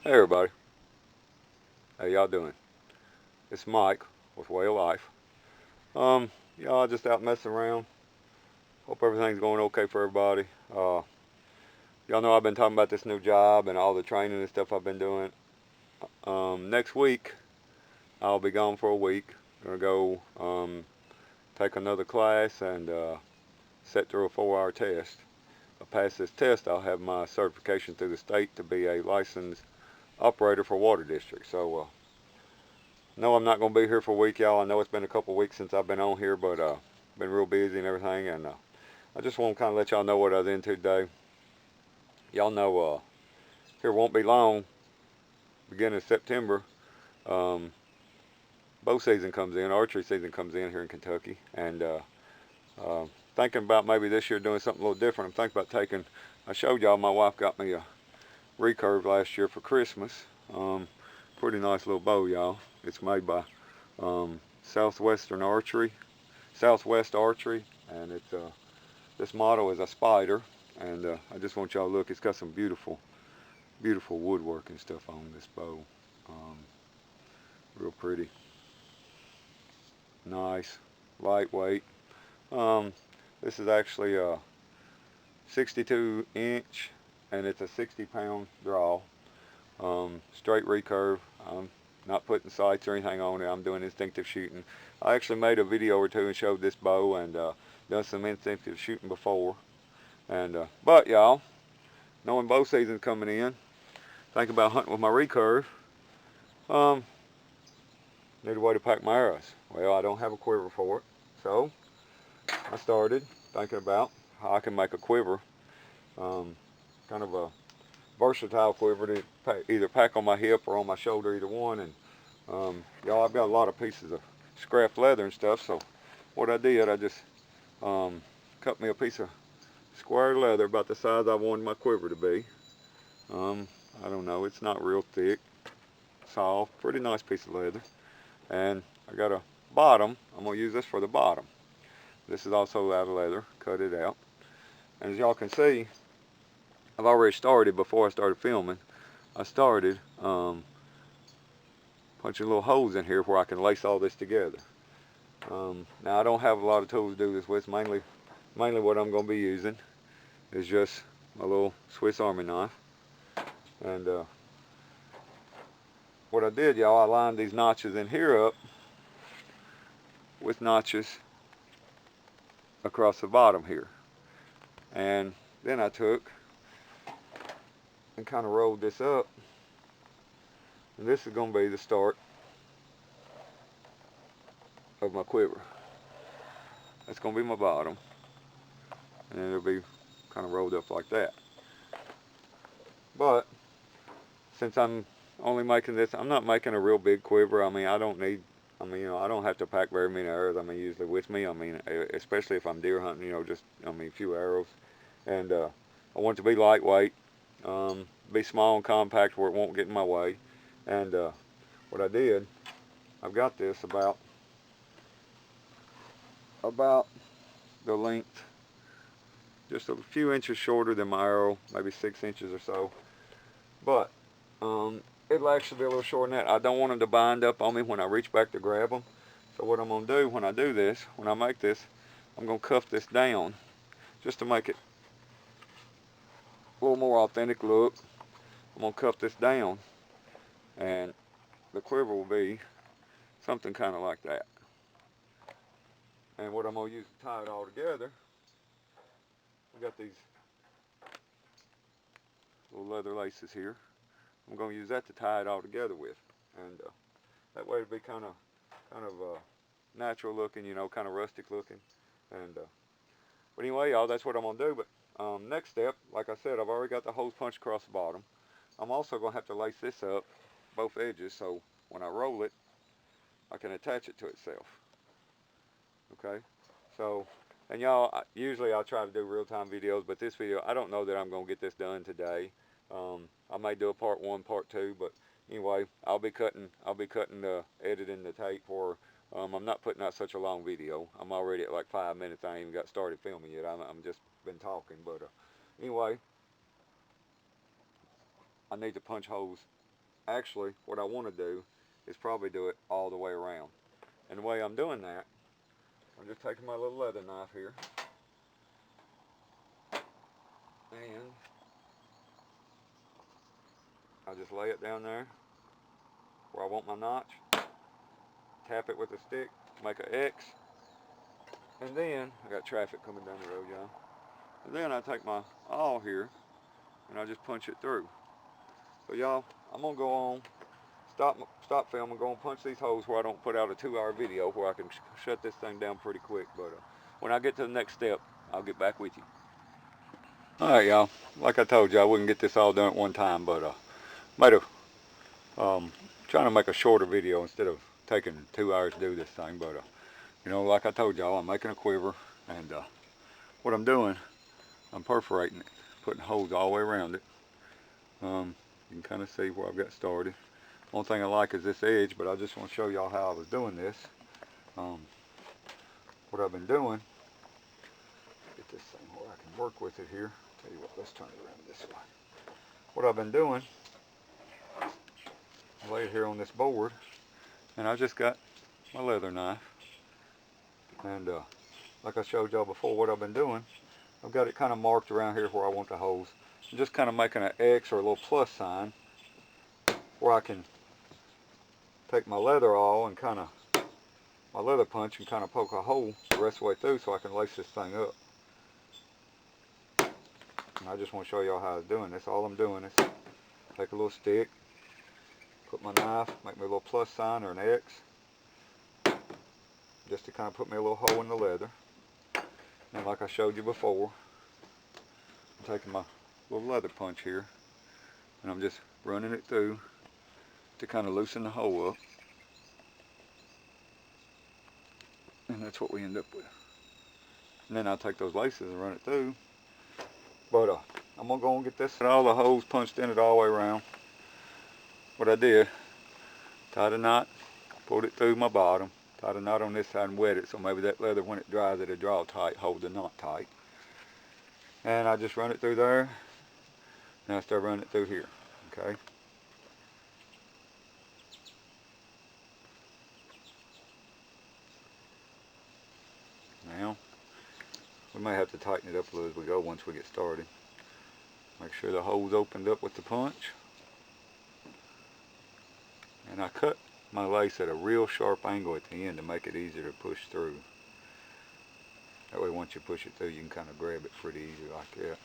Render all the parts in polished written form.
Hey everybody, how y'all doing? It's Mike with Way of Life. Y'all just out messing around. Hope everything's going okay for everybody. Y'all know I've been talking about this new job and all the training and stuff I've been doing. Next week I'll be gone for a week. Gonna go take another class and sit through a 4-hour test. If I pass this test, I'll have my certification through the state to be a licensed operator for water district. So no, I'm not going to be here for a week, y'all. I know it's been a couple weeks since I've been on here, but been real busy and everything, and I just want to kind of let y'all know what I was into today. Y'all know here won't be long, beginning of September, um, bow season comes in, archery season comes in here in Kentucky, and thinking about maybe this year doing something a little different. I'm thinking about taking, I showed y'all my wife got me a recurve last year for Christmas. Pretty nice little bow, y'all. It's made by Southwest Archery, and it's this model is a spider, and I just want y'all to look. It's got some beautiful woodwork and stuff on this bow. Um, Real pretty, nice, lightweight. Um, this is actually a 62 inch, and it's a 60-pound draw. Straight recurve. I'm not putting sights or anything on it. I'm doing instinctive shooting. I actually made a video or two and showed this bow and done some instinctive shooting before. And but y'all, knowing bow season's coming in, think about hunting with my recurve. Um, Need a way to pack my arrows. Well, I don't have a quiver for it, so I started thinking about how I can make a quiver, kind of a versatile quiver to either pack on my hip or on my shoulder, either one. And y'all, I've got a lot of pieces of scrap leather and stuff, so what I did, I just cut me a piece of square leather about the size I wanted my quiver to be. I don't know, it's not real thick, soft, pretty nice piece of leather. And I got a bottom. I'm going to use this for the bottom. This is also out of leather, cut it out. And as y'all can see, I've already started before I started filming. I started punching little holes in here where I can lace all this together. Now I don't have a lot of tools to do this with. Mainly what I'm going to be using is just my little Swiss Army knife. And what I did, y'all, I lined these notches in here up with notches across the bottom here. And then I took and kind of rolled this up. And this is going to be the start of my quiver. That's going to be my bottom. And then it'll be kind of rolled up like that. But since I'm only making this, I'm not making a real big quiver. I mean, I don't have to pack very many arrows. I mean, usually with me, I mean, especially if I'm deer hunting, just, a few arrows. And I want it to be lightweight, be small and compact where it won't get in my way. And what I did, I've got this about the length, just a few inches shorter than my arrow, maybe 6 inches or so. But it'll actually be a little shorter than that. I don't want them to bind up on me when I reach back to grab them. So what I'm going to do when I do this, when I make this, I'm going to cuff this down just to make it a little more authentic look. I'm going to cuff this down, and the quiver will be something kind of like that. And what I'm going to use to tie it all together, we got these little leather laces here. I'm going to use that to tie it all together with, and that way it'll be kind of natural looking, kind of rustic looking. And but anyway, y'all, that's what I'm going to do. But next step, like I said, I've already got the holes punched across the bottom. I'm also going to have to lace this up, both edges, so when I roll it, I can attach it to itself. Okay, so, and y'all, usually I try to do real-time videos, but this video, I don't know that I'm going to get this done today. I may do a part 1, part 2, but anyway, I'll be cutting the editing the tape for. I'm not putting out such a long video. I'm already at like 5 minutes. I ain't even got started filming yet. I'm just been talking, but anyway, I need to punch holes actually what I want to do is probably do it all the way around. And the way I'm doing that, I'm just taking my little leather knife here, and I just lay it down there where I want my notch, tap it with a stick, make an X, and then, I got traffic coming down the road, y'all. And then I take my awl here, and I just punch it through. So y'all, I'm gonna go on, stop film, and go and punch these holes where I don't put out a 2-hour video where I can shut this thing down pretty quick. But when I get to the next step, I'll get back with you. Alright y'all, like I told you, I wouldn't get this all done at one time, but trying to make a shorter video instead of taking 2 hours to do this thing. But you know, like I told y'all, I'm making a quiver, and what I'm doing, I'm perforating it, putting holes all the way around it. You can kind of see where I've got started. One thing I like is this edge, but I just want to show y'all how I was doing this. What I've been doing, get this thing where I can work with it here. Tell you what, let's turn it around this way. What I've been doing, I lay it here on this board, and I just got my leather knife. And like I showed y'all before, what I've been doing, I've got it kind of marked around here where I want the holes. I'm just kind of making an X or a little plus sign where I can take my leather awl and kind of, my leather punch, and kind of poke a hole the rest of the way through so I can lace this thing up. And I just want to show y'all how I was doing this. All I'm doing is take a little stick, put my knife, make me a little plus sign or an X, just to kind of put me a little hole in the leather. And like I showed you before, I'm taking my little leather punch here, and I'm just running it through to kind of loosen the hole up. And that's what we end up with. And then I'll take those laces and run it through. But I'm gonna go and get this, all the holes punched in it all the way around. What I did, tied a knot, pulled it through my bottom, tied a knot on this side and wet it, so maybe that leather, when it dries, it'll draw tight, hold the knot tight. And I just run it through there. Now I start running it through here, okay? Now, we may have to tighten it up a little as we go once we get started. Make sure the hole's opened up with the punch. And I cut my lace at a real sharp angle at the end to make it easier to push through. That way once you push it through, you can kind of grab it pretty easy like that.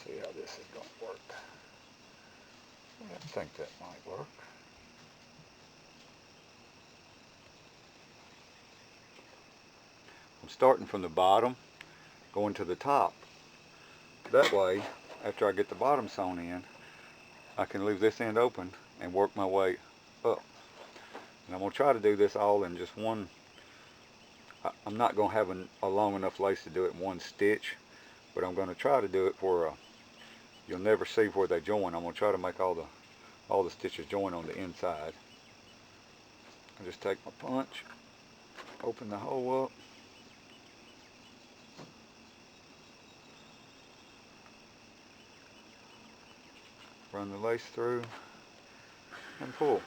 See how this is going to work. I think that might work. I'm starting from the bottom, going to the top. That way, after I get the bottom sewn in, I can leave this end open and work my way up. And I'm going to try to do this all in just one. I'm not going to have a long enough lace to do it in one stitch, but I'm going to try to do it where you'll never see where they join. I'm going to try to make all the stitches join on the inside. I just take my punch, open the hole up, run the lace through, and pull.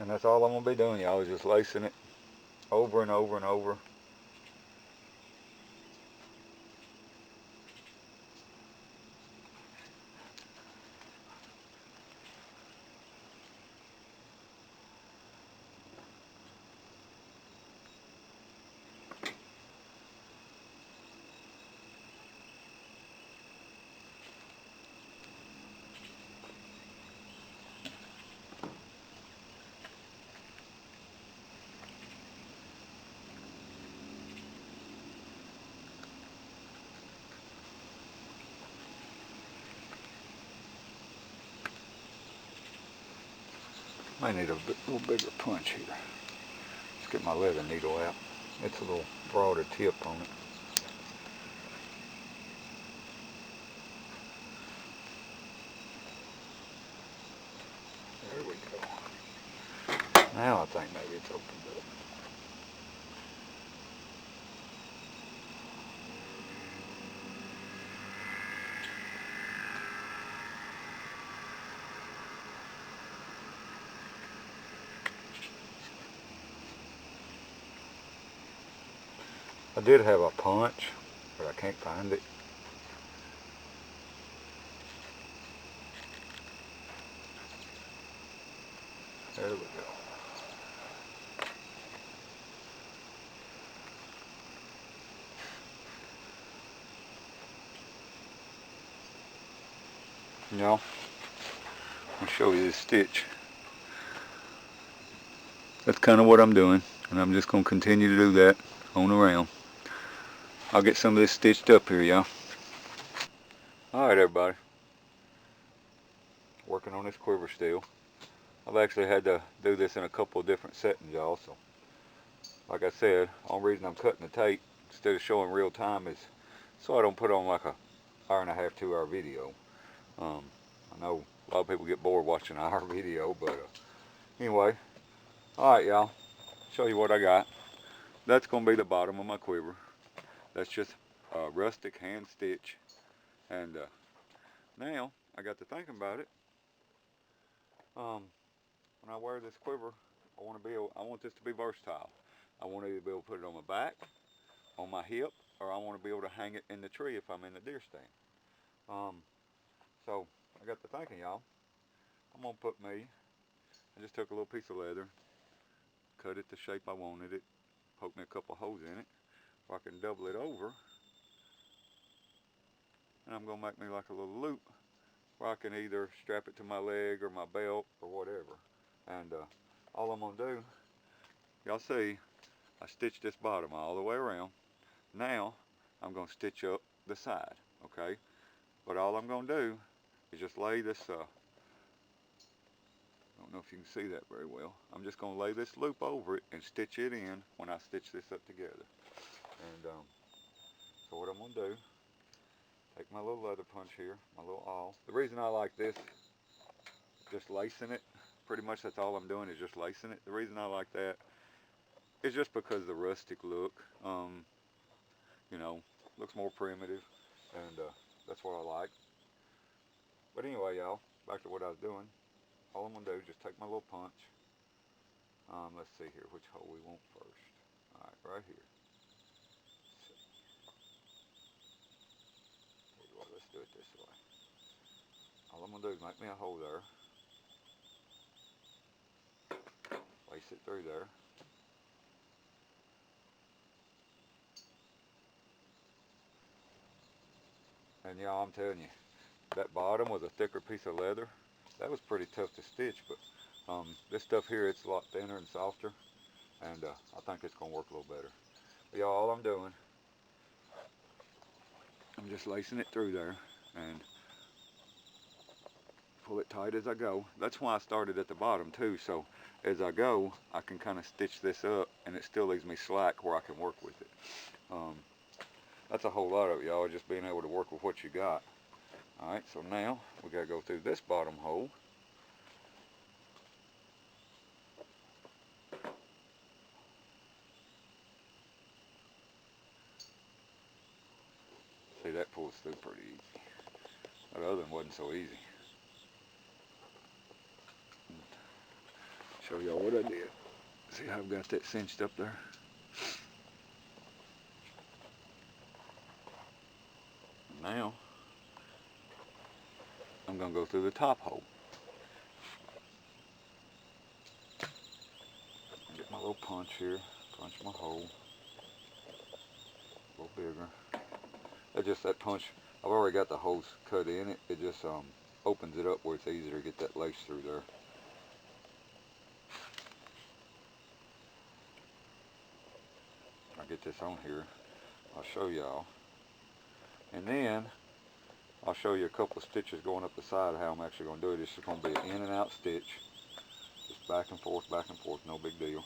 And that's all I'm going to be doing, y'all, is just lacing it over and over and over. I need a little bigger punch here. Let's get my leather needle out. It's a little broader tip on it. There we go. Now I think maybe it's opened up. I did have a punch, but I can't find it. There we go. Y'all, I'll show you this stitch. That's kind of what I'm doing, and I'm just going to continue to do that on around. I'll get some of this stitched up here, y'all. Alright everybody, working on this quiver still. I've actually had to do this in a couple of different settings, y'all, so like I said, the only reason I'm cutting the tape instead of showing real time is so I don't put on like a hour and a half, 2 hour video. I know a lot of people get bored watching an hour video, but anyway, alright y'all, show you what I got. That's going to be the bottom of my quiver. That's just a rustic hand stitch, and now I got to thinking about it. When I wear this quiver, I want this to be versatile. I want to either be able to put it on my back, on my hip, or I want to be able to hang it in the tree if I'm in the deer stand. So I got to thinking, y'all, I'm gonna put I just took a little piece of leather, cut it the shape I wanted it, poked me a couple holes in it, where I can double it over, and I'm gonna make me like a little loop where I can either strap it to my leg or my belt or whatever. And all I'm gonna do, y'all see, I stitched this bottom all the way around. Now I'm gonna stitch up the side, okay? But all I'm gonna do is just lay this, I don't know if you can see that very well. I'm just gonna lay this loop over it and stitch it in when I stitch this up together. And so what I'm gonna do, take my little leather punch here, my little awl. The reason I like this, just lacing it, pretty much that's all I'm doing is just lacing it. The reason I like that is just because of the rustic look. You know, looks more primitive, and that's what I like. But anyway, y'all, back to what I was doing. All I'm gonna do is just take my little punch. Let's see here, which hole we want first. All right, right here. Well, let's do it this way. All I'm gonna do is make me a hole there. Lace it through there. And y'all, I'm telling you, that bottom was a thicker piece of leather. That was pretty tough to stitch, but this stuff here, it's a lot thinner and softer, and I think it's gonna work a little better. But y'all, all I'm doing, I'm just lacing it through there and pull it tight as I go. That's why I started at the bottom too, so as I go, I can kind of stitch this up and it still leaves me slack where I can work with it. That's a whole lot of it, y'all, just being able to work with what you got. Alright, so now we gotta go through this bottom hole. See, that pulls through pretty easy. That other one wasn't so easy. Show y'all what I did. See how I've got that cinched up there? Now, I'm gonna go through the top hole. Get my little punch here, punch my hole. A little bigger. That punch, I've already got the holes cut in it. It just opens it up where it's easier to get that lace through there. I'll get this on here. I'll show y'all. And then I'll show you a couple of stitches going up the side of how I'm actually going to do it. It's just going to be an in and out stitch. Just back and forth, no big deal.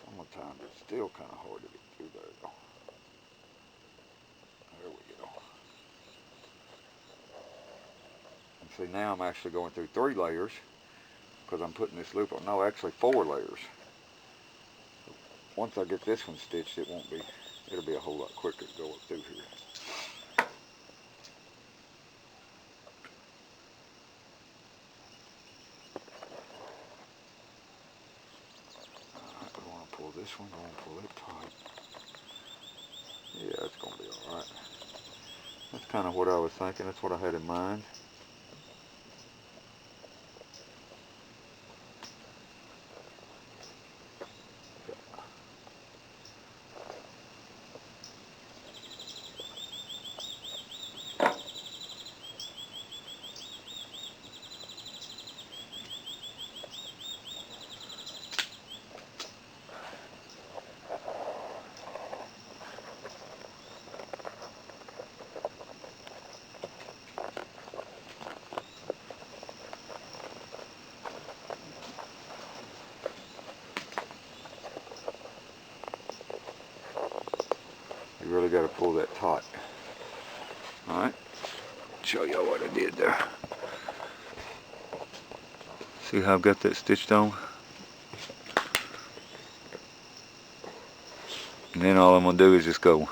Sometimes it's still kind of hard to get through there though. See, now I'm actually going through 3 layers because I'm putting this loop on. No, actually 4 layers. Once I get this one stitched, it'll be a whole lot quicker to go up through here. Alright, I want to pull this one, I want to pull it tight. Yeah, it's going to be alright. That's kind of what I was thinking, that's what I had in mind. You really got to pull that taut. Alright, show y'all what I did there. See how I've got that stitched on? And then all I'm going to do is just go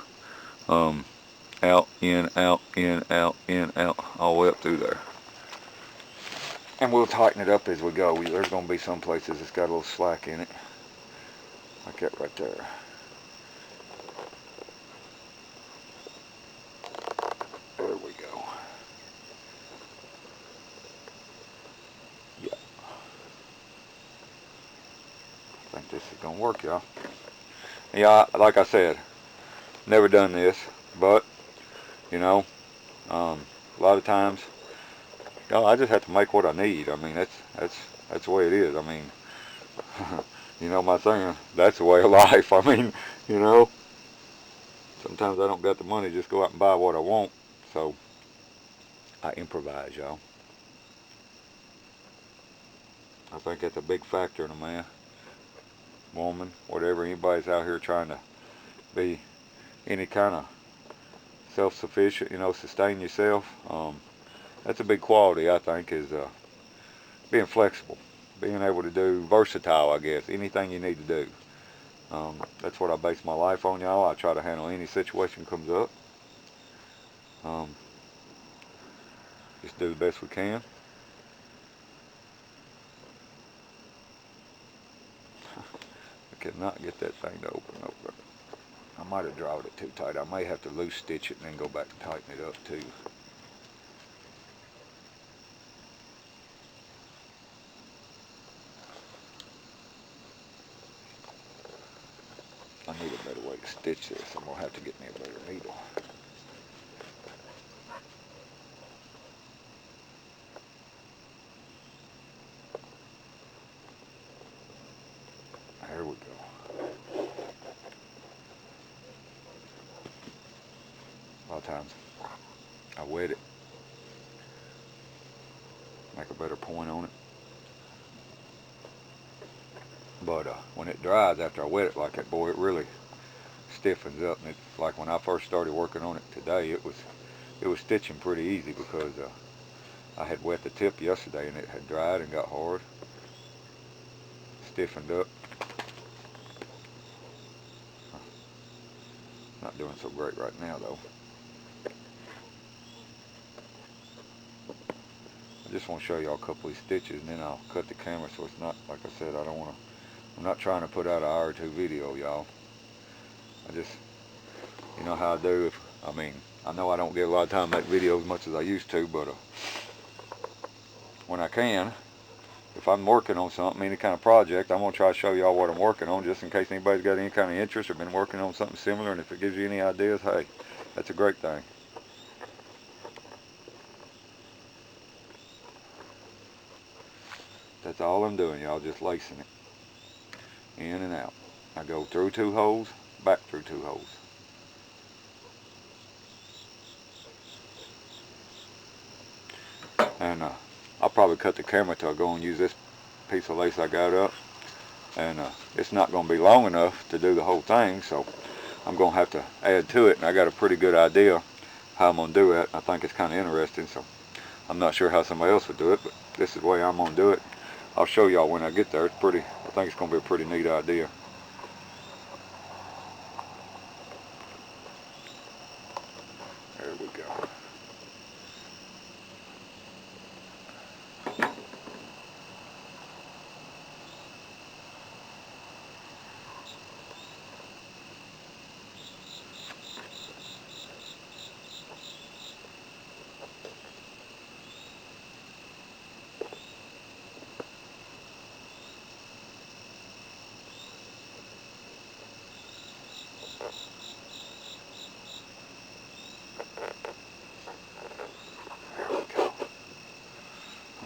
out, in, out, in, out, in, out, all the way up through there. And we'll tighten it up as we go. There's going to be some places that's got a little slack in it. Like that right there. There we go. Yeah. I think this is going to work, y'all. Yeah, like I said, never done this, but, you know, a lot of times, you know, I just have to make what I need. I mean, that's the way it is. I mean, you know my saying, that's the way of life. I mean, you know, sometimes I don't got the money to just go out and buy what I want, so I improvise, y'all. I think that's a big factor in a man, woman, whatever, anybody's out here trying to be any kind of self-sufficient, you know, sustain yourself. That's a big quality, I think, is being flexible, being able to do versatile, I guess, anything you need to do. That's what I base my life on, y'all. I try to handle any situation comes up. Just do the best we can. I cannot get that thing to open up. I might have drawn it too tight. I may have to loose stitch it and then go back and tighten it up too. I need a better way to stitch this. I'm going to have to get me a better needle. There we go. A lot of times I wet it, make a better point on it. But when it dries after I wet it like that, boy, it really stiffens up. And it's like when I first started working on it today, it was stitching pretty easy because I had wet the tip yesterday and it had dried and got hard, stiffened up. Not doing so great right now though. I just want to show y'all a couple of these stitches and then I'll cut the camera so it's not, like I said, I'm not trying to put out an hour or two video, y'all. I just, you know how I do. I mean, I know I don't get a lot of time to make videos as much as I used to, but when I can, if I'm working on something, any kind of project, I'm going to try to show y'all what I'm working on just in case anybody's got any kind of interest or been working on something similar, and if it gives you any ideas, hey, that's a great thing. That's all I'm doing, y'all, just lacing it in and out. I go through 2 holes, back through 2 holes. And I'll probably cut the camera till I go and use this piece of lace I got up. And it's not going to be long enough to do the whole thing, so I'm going to have to add to it. And I got a pretty good idea how I'm going to do it. I think it's kind of interesting, so I'm not sure how somebody else would do it, but this is the way I'm gonna do it. I'll show y'all when I get there. It's pretty, I think it's gonna be a pretty neat idea. There we go.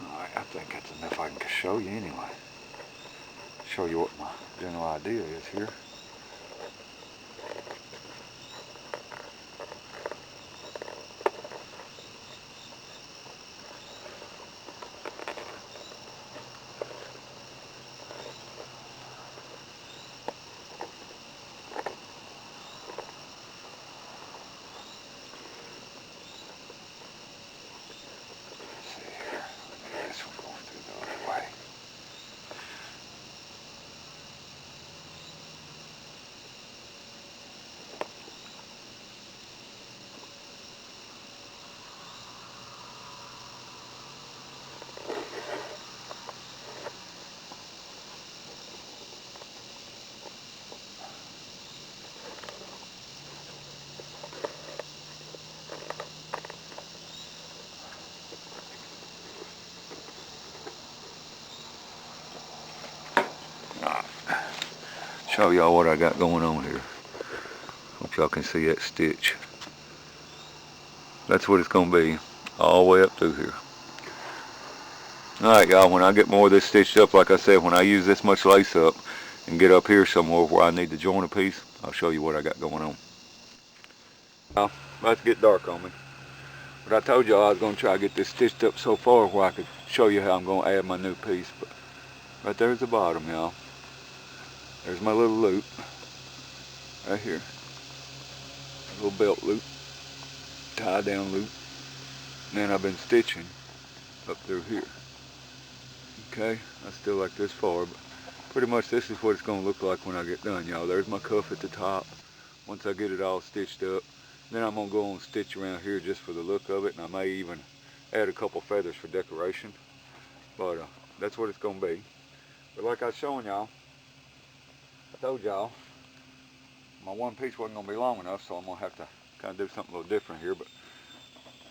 Alright, I think that's enough I can show you anyway. Show you what my general idea is here. Show y'all what I got going on here. Hope y'all can see that stitch. That's what it's gonna be all the way up through here. Alright y'all, when I get more of this stitched up, like I said, when I use this much lace up and get up here somewhere where I need to join a piece, I'll show you what I got going on. Now, about to get dark on me. But I told y'all I was gonna try to get this stitched up so far where I could show you how I'm gonna add my new piece. But right there's the bottom, y'all. There's my little loop. Right here. A little belt loop. Tie down loop. And then I've been stitching up through here. Okay, I still like this far, but pretty much this is what it's gonna look like when I get done, y'all. There's my cuff at the top. Once I get it all stitched up, then I'm gonna go and stitch around here just for the look of it, and I may even add a couple feathers for decoration. But that's what it's gonna be. But like I was showing y'all, I told y'all my one piece wasn't gonna be long enough, so I'm gonna have to kind of do something a little different here. But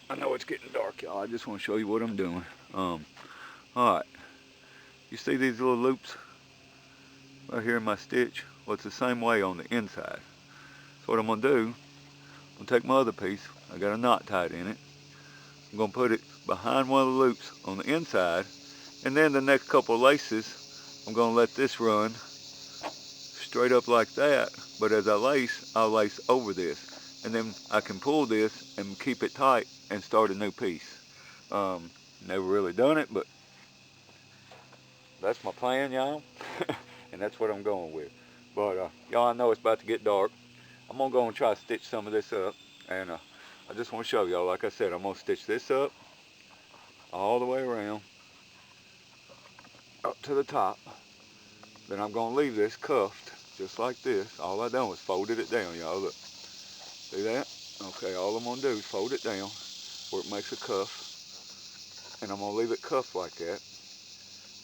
I know it's getting dark, y'all. I just want to show you what I'm doing. All right, you see these little loops right here in my stitch? Well, it's the same way on the inside. So what I'm gonna do, I'm gonna take my other piece. I got a knot tied in it. I'm gonna put it behind one of the loops on the inside, and then the next couple of laces, I'm gonna let this run straight up like that, but as I lace, I'll lace over this, and then I can pull this and keep it tight and start a new piece. Never really done it, but that's my plan, y'all. And that's what I'm going with. But y'all, I know it's about to get dark. I'm gonna go and try to stitch some of this up, and I just want to show y'all, like I said, I'm gonna stitch this up all the way around up to the top. Then I'm gonna leave this cuffed just like this. All I done was folded it down, y'all. Look, see that? Okay, all I'm gonna do is fold it down where it makes a cuff, and I'm gonna leave it cuffed like that.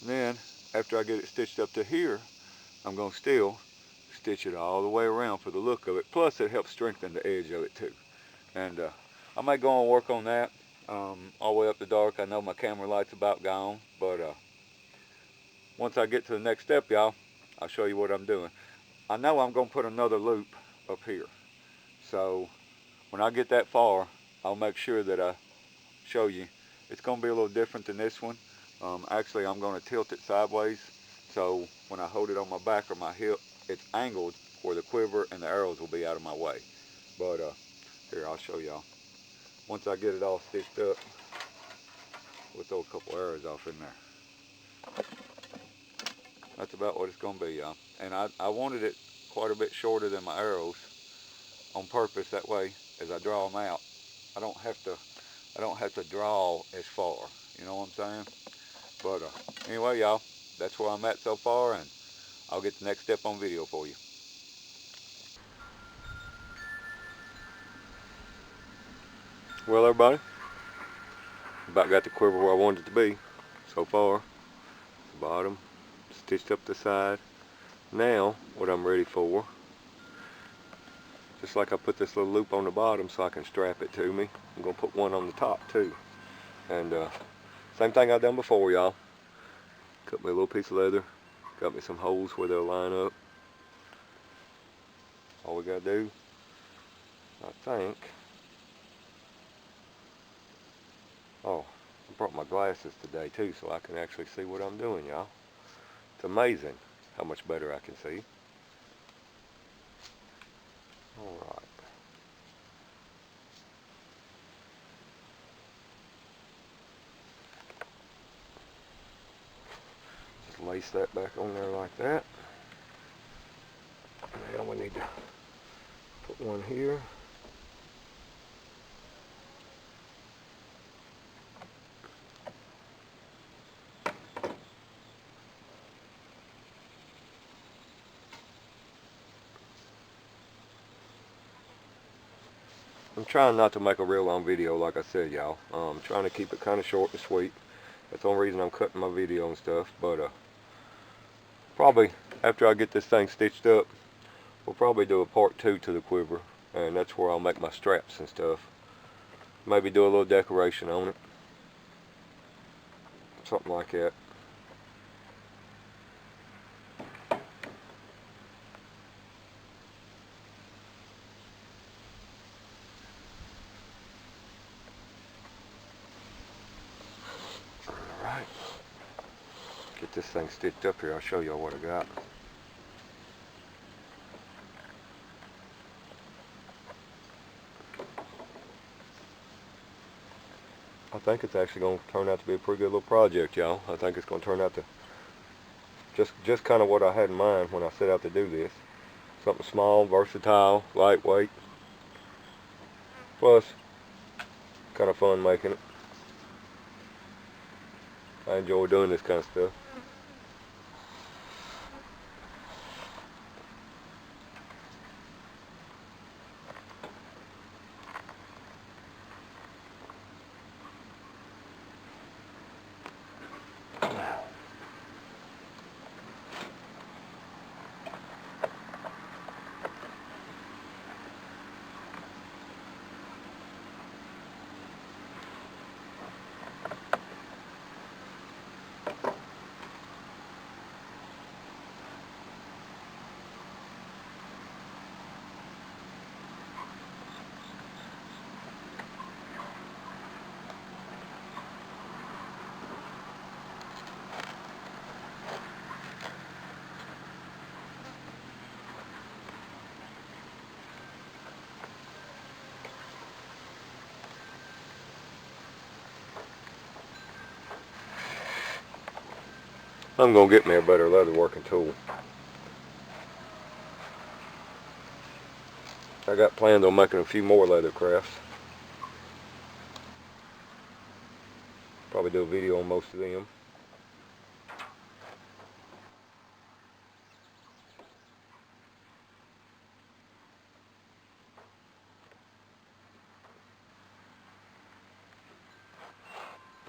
And then after I get it stitched up to here, I'm gonna still stitch it all the way around for the look of it. Plus it helps strengthen the edge of it too. And I might go and work on that all the way up to dark. I know my camera light's about gone, but once I get to the next step, y'all, I'll show you what I'm doing. I know I'm gonna put another loop up here. So when I get that far, I'll make sure that I show you. It's gonna be a little different than this one. Actually, I'm gonna tilt it sideways. So when I hold it on my back or my hip, it's angled where the quiver and the arrows will be out of my way. But here, I'll show y'all. Once I get it all stitched up, we'll throw a couple arrows off in there. That's about what it's gonna be, y'all. And I wanted it quite a bit shorter than my arrows on purpose. That way, as I draw them out, I don't have to I don't have to draw as far. You know what I'm saying? But anyway, y'all, that's where I'm at so far, and I'll get the next step on video for you. Well, everybody, about got the quiver where I wanted it to be so far. The bottom, stitched up the side. Now, what I'm ready for, just like I put this little loop on the bottom so I can strap it to me, I'm going to put one on the top too. And same thing I've done before, y'all. Cut me a little piece of leather, got me some holes where they'll line up. All we got to do, I think, oh, I brought my glasses today too so I can actually see what I'm doing, y'all. It's amazing how much better I can see. Alright. Just lace that back on there like that. Now we need to put one here. I'm trying not to make a real long video like I said, y'all. I'm trying to keep it kind of short and sweet. That's the only reason I'm cutting my video and stuff. But probably after I get this thing stitched up, we'll probably do a part 2 to the quiver. And that's where I'll make my straps and stuff. Maybe do a little decoration on it. Something like that. Alright. Get this thing stitched up here. I'll show y'all what I got. I think it's actually going to turn out to be a pretty good little project, y'all. I think it's going to turn out to just kind of what I had in mind when I set out to do this. Something small, versatile, lightweight. Plus, kind of fun making it. I enjoy doing this kind of stuff. I'm going to get me a better leather working tool. I got plans on making a few more leather crafts. Probably do a video on most of them.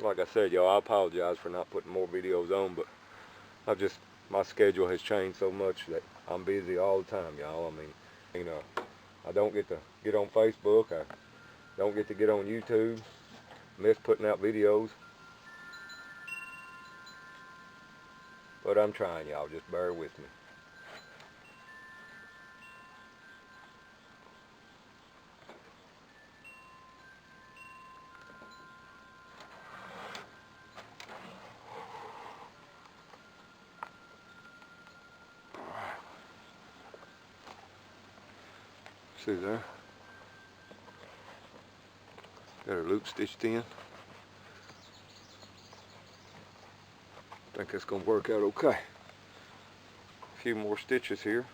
Like I said, y'all, I apologize for not putting more videos on, but my schedule has changed so much that I'm busy all the time, y'all. I mean, you know, I don't get to get on Facebook. I don't get to get on YouTube. Miss putting out videos. But I'm trying, y'all. Just bear with me. See there? Got her loop stitched in. I think that's going to work out okay. A few more stitches here.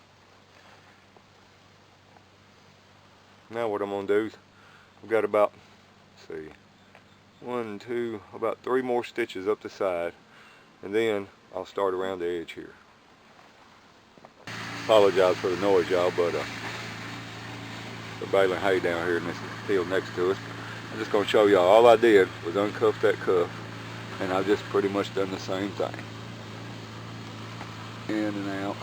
Now what I'm going to do is, I've got about, let's see, 1, 2, about 3 more stitches up the side, and then I'll start around the edge here. Apologize for the noise, y'all, but we're baling hay down here in this field next to us. I'm just going to show y'all. All I did was uncuff that cuff, and I've just pretty much done the same thing. In and out,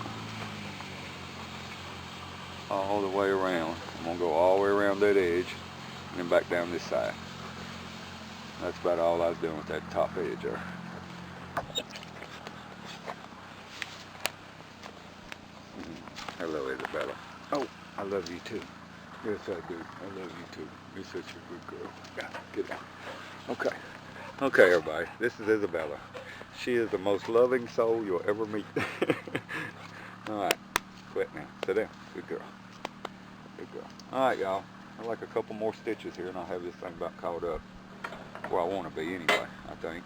all the way around. I'm going to go all the way around that edge, and then back down this side. That's about all I was doing with that top edge there. Hello, Isabella. Oh, I love you too. Yes, I do. I love you too. You're such a good girl. Yeah, get down. Okay. Okay, everybody. This is Isabella. She is the most loving soul you'll ever meet. Alright. Quit now. Sit down. Good girl. Good girl. Alright, y'all. I like a couple more stitches here, and I'll have this thing about caught up where I want to be anyway, I think.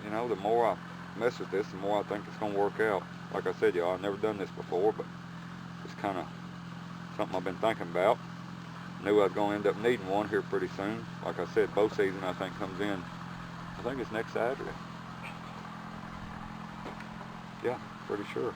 You know, the more I mess with this, the more I think it's going to work out. Like I said, y'all, I've never done this before, but it's kind of something I've been thinking about. Knew I was going to end up needing one here pretty soon. Like I said, bow season I think comes in, I think it's next Saturday. Yeah, pretty sure.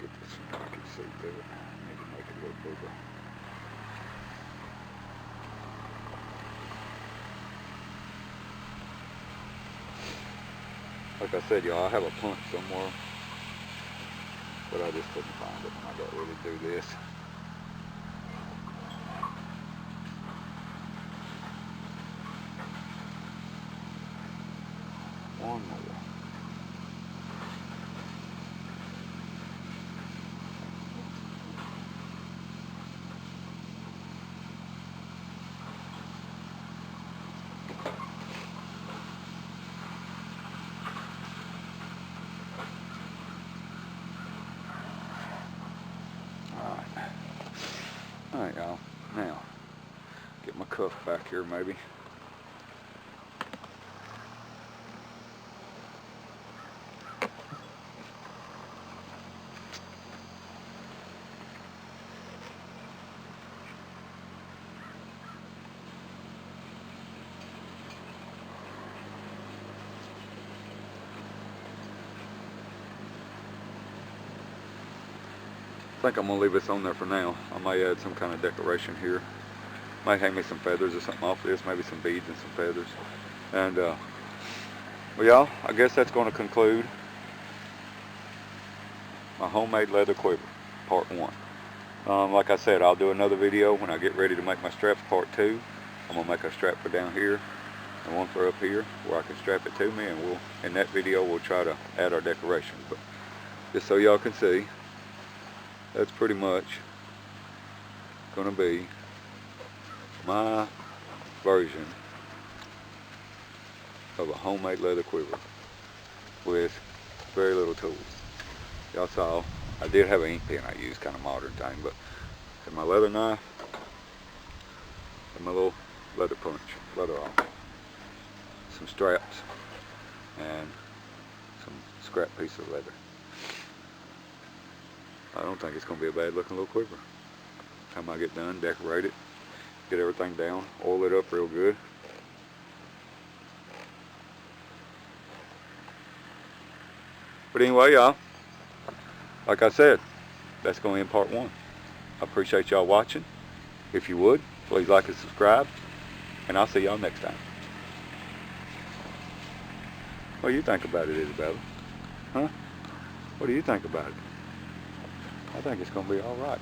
Get this one I can see through it. I need to make it a little bigger. Like I said, y'all, I have a punch somewhere, but I just couldn't find it when I got ready to do this. One more. Alright, y'all. Now, get my cuff back here maybe. I think I'm going to leave this on there for now. I may add some kind of decoration here. Might hang me some feathers or something off this, maybe some beads and some feathers. And, well, y'all, I guess that's going to conclude my homemade leather quiver, part 1. Like I said, I'll do another video when I get ready to make my straps, part 2. I'm going to make a strap for down here and one for up here where I can strap it to me, and in that video we'll try to add our decorations. But just so y'all can see, that's pretty much going to be my version of a homemade leather quiver with very little tools. Y'all saw I did have an ink pen I used, kind of modern thing, but had my leather knife and my little leather punch, leather awl, some straps, and some scrap piece of leather. I don't think it's going to be a bad looking little quiver. Time I get done, decorate it, get everything down, oil it up real good. But anyway, y'all, like I said, that's going to end part 1. I appreciate y'all watching. If you would, please like and subscribe, and I'll see y'all next time. What do you think about it, Isabella? Huh? What do you think about it? I think it's going to be all right.